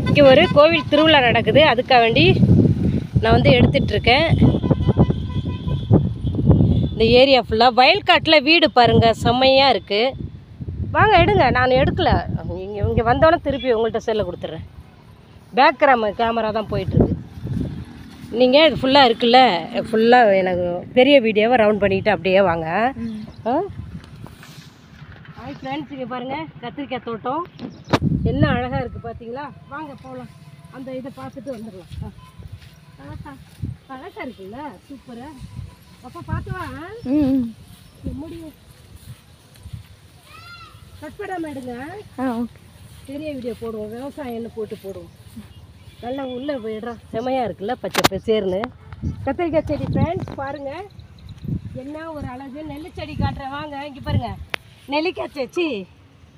இங்கே ஒரு கோவில் திருவிழா நடக்குது, அதுக்காக வேண்டி நான் வந்து எடுத்துட்ருக்கேன். இந்த ஏரியா ஃபுல்லாக வயல்காட்டில் வீடு பாருங்கள், செம்மையாக இருக்குது. வாங்க எடுங்க, நான் எடுக்கலை. இங்கே வந்தோடனே திருப்பி உங்கள்கிட்ட செல்லை கொடுத்துட்றேன். பேக் கேமரா தான் போயிட்டுருக்கு. நீங்கள் இது ஃபுல்லாக இருக்குல்ல, ஃபுல்லாக எனக்கு பெரிய வீடியோவை ரவுண்ட் பண்ணிக்கிட்டு அப்படியே வாங்க. ஹாய் ஃப்ரெண்ட்ஸ், இங்கே பாருங்கள் கத்திரிக்காய் தோட்டம் என்ன அழகாக இருக்குது பார்த்தீங்களா? வாங்க போகலாம், அந்த இதை பார்த்துட்டு வந்துடலாம். அழகாக இருக்குல்ல, சூப்பராக. அப்போ பார்த்து வா. முடியும் கட் பண்ணாமல் எடுங்க. பெரிய வீடியோ போடுவோம், விவசாயம்னு போடுவோம். நல்லா உள்ளே போயிடுறோம். செமையாக இருக்குல்ல, பச்சை பசேர்னு கத்திரிக்காய் செடி. ஃப்ரெண்ட்ஸ் பாருங்கள் என்ன ஒரு அழகு. நெல் செடி காட்டுறேன் வாங்க. இங்கே பாருங்கள் நெல்லிக்காய் செடி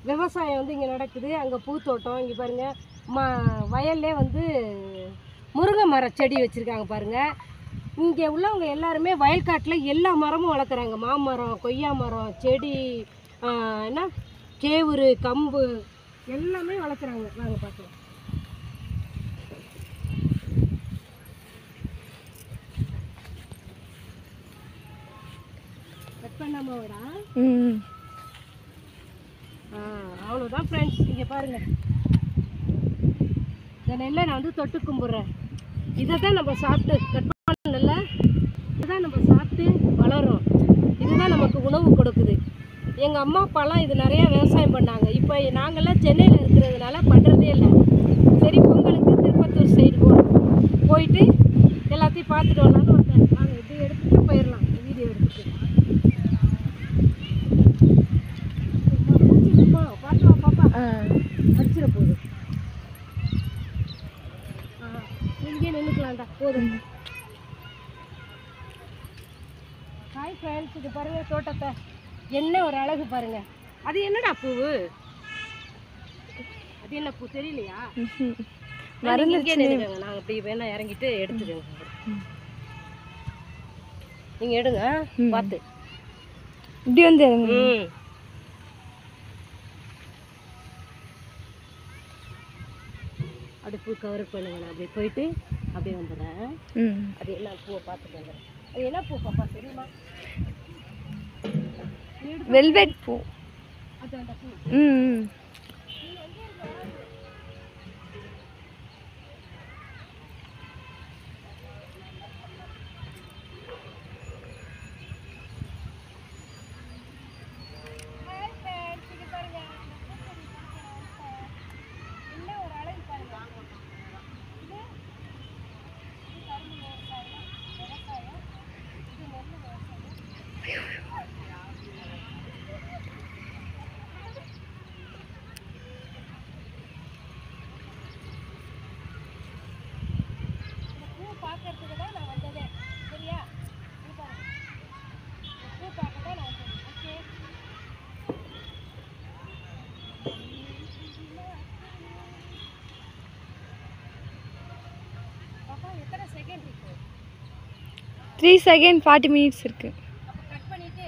விவசாயம் வந்து இங்கே நடக்குது. அங்கே பூத்தோட்டம். இங்கே பாருங்கள் வயல்லே வந்து முருங்கை மர செடி வச்சுருக்காங்க பாருங்கள். இங்கே உள்ளவங்க எல்லாருமே வயல்காட்டில் எல்லா மரமும் வளர்க்குறாங்க. மாமரம், கொய்யா மரம், செடி, என்ன கேவுரு, கம்பு எல்லாமே வளர்க்குறாங்க. வாங்க பார்க்கலாம். கட் பண்ணாமடா. அவ்வளோதான் ஃப்ரெண்ட்ஸ். இங்கே பாருங்கள், இந்த நெல்லை நான் வந்து தொட்டு கும்பிட்றேன். இதை தான் நம்ம சாப்பிட்டு கட் பண்ண நெல்லை இதுதான் நம்ம சாப்பிட்டு வளரும். இதுதான் நமக்கு உணவு கொடுக்குது. எங்கள் அம்மா அப்பாலாம் இது நிறையா விவசாயம் பண்ணாங்க. இப்போ நாங்கள்லாம் சென்னையில் இருக்கிறதுனால பண்ணுறதே இல்லை. சரி, பொங்கலுக்கு திருப்பத்தூர் சைடு போயிட்டு எல்லாத்தையும் பார்த்துட்டு வரலான்னு வந்தேன். நாங்கள் இப்படி எடுத்துகிட்டு போயிடலாம், வீடியோ எடுத்துகிட்டு. பார்த்து வா பாப்பா, அடிச்சிட போகுது. இங்கே நின்றுக்கலாம்டா, போதும். ஹாய் ஃப்ரெண்ட்ஸ், இது பாருங்கள் தோட்டத்தை என்ன ஒரு அழகு பாருங்கள். அது என்னடா பூவு? அது என்ன பூ தெரியலையா? இங்கே நின்றுக்கங்க, நாங்கள் இப்படி வேணா இறங்கிட்டு எடுத்துக்கோங்க. நீங்கள் எடுங்க பார்த்து. இப்படி வந்து அப்படி பூ கவர் பண்ணுங்க. நான் அப்படியே போயிட்டு அப்படியே வந்துடுறேன். அது என்ன பூவை பார்த்துட்டு வந்துடுறேன். அது என்ன பூ பாப்பா தெரியுமா? வெல்வெட் பூ. அது அந்த பூ. பார்க்கறதுக்கு தான் நான் வந்ததே, சரியா? பூ பார்க்க தான் நான் வந்தேன். ஓகே, பாப்பா எத்தனை செகண்ட் இருக்கு? 3 செகண்ட் 40 மினிட்ஸ் இருக்கு. அப்போ கட் பண்ணிட்டு